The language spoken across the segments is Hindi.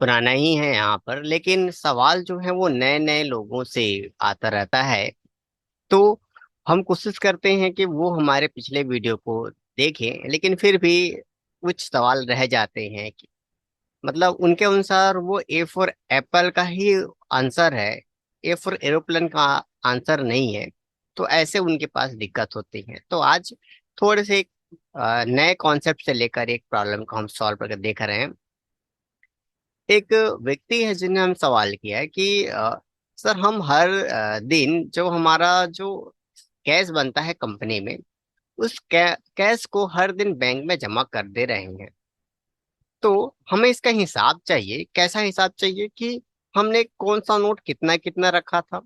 पुराना ही है यहाँ पर, लेकिन सवाल जो है वो नए नए लोगों से आता रहता है। तो हम कोशिश करते हैं कि वो हमारे पिछले वीडियो को देखें, लेकिन फिर भी कुछ सवाल रह जाते हैं कि मतलब उनके अनुसार वो ए फॉर एप्पल का ही आंसर है, ए फॉर एरोप्लेन का आंसर नहीं है। तो ऐसे उनके पास दिक्कत होती है। तो आज थोड़े से नए कॉन्सेप्ट से लेकर एक प्रॉब्लम को हम सॉल्व करके देख रहे हैं। एक व्यक्ति है जिन्हें हम सवाल किया है कि सर हम हर दिन जो हमारा जो कैश बनता है कंपनी में, उस कैश को हर दिन बैंक में जमा कर दे रहे हैं। तो हमें इसका हिसाब चाहिए। कैसा हिसाब चाहिए कि हमने कौन सा नोट कितना कितना रखा था,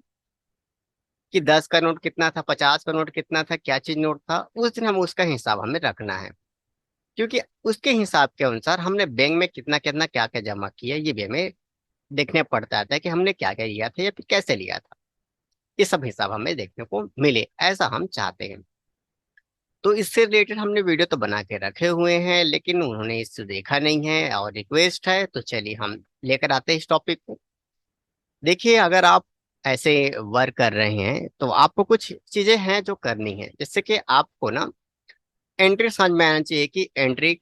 कि 10 का नोट कितना था, 50 का नोट कितना था, क्या चीज नोट था उस दिन, हम उसका हिसाब हमें रखना है। क्योंकि उसके हिसाब के अनुसार हमने बैंक में कितना कितना क्या क्या जमा किया, ये भी हमें देखने पड़ता है कि हमने क्या क्या लिया था या फिर कैसे लिया था। ये सब हिसाब हमें देखने को मिले, ऐसा हम चाहते हैं। तो इससे रिलेटेड हमने वीडियो तो बना के रखे हुए हैं, लेकिन उन्होंने इससे देखा नहीं है और रिक्वेस्ट है, तो चलिए हम लेकर आते हैं इस टॉपिक को। देखिए, अगर आप ऐसे वर्क कर रहे हैं तो आपको कुछ चीजें हैं जो करनी है। जैसे कि आपको ना एंट्री समझ में आना चाहिए कि एंट्री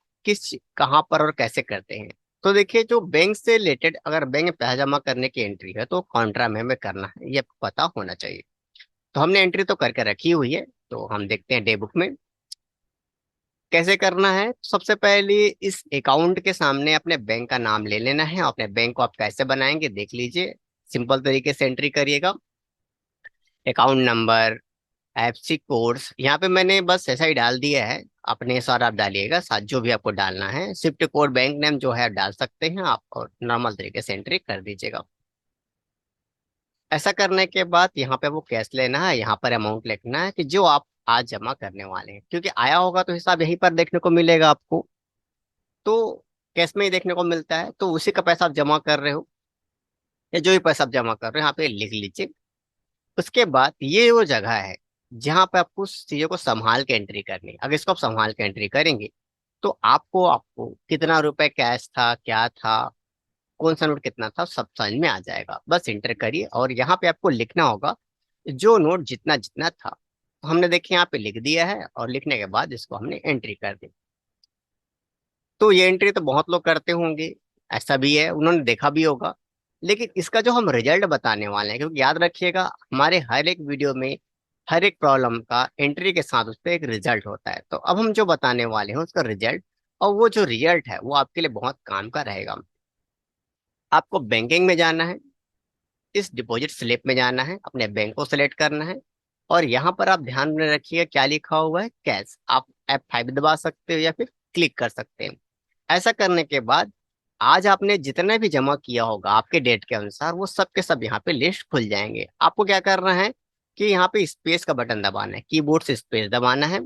कहाँ पर और कैसे करते हैं। तो देखिए, जो बैंक से रिलेटेड अगर बैंक में पैसा जमा करने की एंट्री है तो कॉन्ट्रा में करना है, ये आपको पता होना चाहिए। तो हमने एंट्री तो करके रखी हुई है, तो हम देखते हैं डे बुक में कैसे करना है। सबसे पहले इस अकाउंट के सामने अपने बैंक का नाम ले लेना है। अपने बैंक को आप कैसे बनाएंगे देख लीजिए। सिंपल तरीके से एंट्री करिएगा। अकाउंट नंबर, एफसी कोड्स, यहाँ पे मैंने बस ऐसा ही डाल दिया है। अपने अनुसार आप डालिएगा, साथ जो भी आपको डालना है। स्विफ्ट कोड, बैंक नेम जो है आप डाल सकते हैं आप, और नॉर्मल तरीके से एंट्री कर दीजिएगा। ऐसा करने के बाद यहाँ पे वो कैश लेना है, यहाँ पर अमाउंट लिखना है कि जो आप आज जमा करने वाले हैं, क्योंकि आया होगा तो हिसाब यहीं पर देखने को मिलेगा आपको। तो कैश में ही देखने को मिलता है, तो उसी का पैसा आप जमा कर रहे हो या जो भी पैसा आप जमा कर रहे हो यहाँ पे लिख लीजिए। उसके बाद ये वो जगह है जहाँ पे आपको उस चीजों को संभाल के एंट्री करनी है। अगर इसको आप संभाल के एंट्री करेंगे तो आपको कितना रुपए कैश था, क्या था, कौन सा नोट कितना था, सब समझ में आ जाएगा। बस एंटर करिए और यहाँ पे आपको लिखना होगा जो नोट जितना जितना था। तो हमने देखिए यहाँ पे लिख दिया है, और लिखने के बाद इसको हमने एंट्री कर दी। तो ये एंट्री तो बहुत लोग करते होंगे, ऐसा भी है, उन्होंने देखा भी होगा। लेकिन इसका जो हम रिजल्ट बताने वाले हैं, क्योंकि याद रखिएगा हमारे हर एक वीडियो में हर एक प्रॉब्लम का एंट्री के साथ उस पर एक रिजल्ट होता है। तो अब हम जो बताने वाले हैं उसका रिजल्ट, और वो जो रिजल्ट है वो आपके लिए बहुत काम का रहेगा। आपको बैंकिंग में जाना है, इस डिपॉजिट स्लिप में जाना है, अपने बैंक को सिलेक्ट करना है, और यहाँ पर आप ध्यान में रखिएगा क्या लिखा हुआ है, कैश। आप F5 दबा सकते हो या फिर क्लिक कर सकते हैं। ऐसा करने के बाद आज आपने जितने भी जमा किया होगा आपके डेट के अनुसार, वो सब के सब यहाँ पे लिस्ट खुल जाएंगे। आपको क्या करना है कि यहाँ पे स्पेस का बटन दबाना है, कीबोर्ड से स्पेस दबाना है।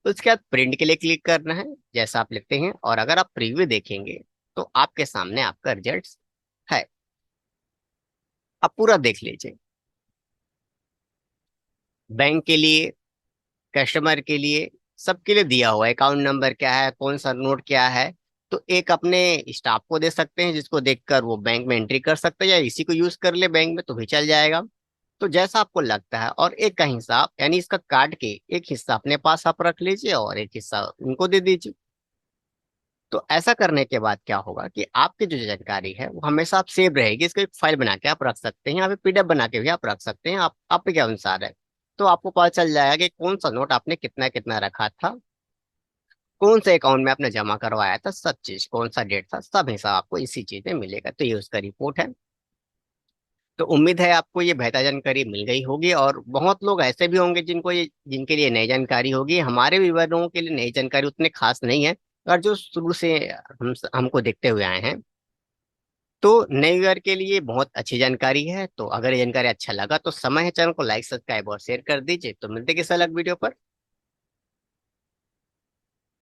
उसके बाद प्रिंट के लिए क्लिक करना है जैसा आप लिखते हैं, और अगर आप प्रीव्यू देखेंगे तो आपके सामने आपका रिजल्ट है। आप पूरा देख लीजिए। बैंक के लिए, कस्टमर के लिए, सबके लिए दिया हुआ है। अकाउंट नंबर क्या है, कौन सा नोट क्या है। तो एक अपने स्टाफ को दे सकते हैं जिसको देखकर वो बैंक में एंट्री कर सकते हैं, या इसी को यूज कर ले बैंक में तो भी चल जाएगा। तो जैसा आपको लगता है। और एक का हिसाब यानी इसका काट के एक हिस्सा अपने पास आप रख लीजिए और एक हिस्सा उनको दे दीजिए। तो ऐसा करने के बाद क्या होगा कि आपकी जो जानकारी है वो हमेशा आप सेव रहेगी। इसको एक फाइल बना के आप रख सकते हैं, यहाँ पे पीडीएफ बना के भी आप रख सकते हैं, आप के अनुसार है। तो आपको पता चल जाएगा कि कौन सा नोट आपने कितना कितना रखा था, कौन से अकाउंट में आपने जमा करवाया था, सब चीज कौन सा डेट था, सब हिसाब आपको इसी चीज में मिलेगा। तो ये उसका रिपोर्ट है। तो उम्मीद है आपको ये बेहतर जानकारी मिल गई होगी, और बहुत लोग ऐसे भी होंगे जिनके लिए नई जानकारी होगी। हमारे विवरणों के लिए नई जानकारी उतने खास नहीं है, और जो शुरू से हमको देखते हुए आए हैं, तो नए ईयर के लिए बहुत अच्छी जानकारी है। तो अगर ये जानकारी अच्छा लगा तो समय है चैनल को लाइक, सब्सक्राइब और शेयर कर दीजिए। तो मिलते हैं किसी अलग वीडियो पर।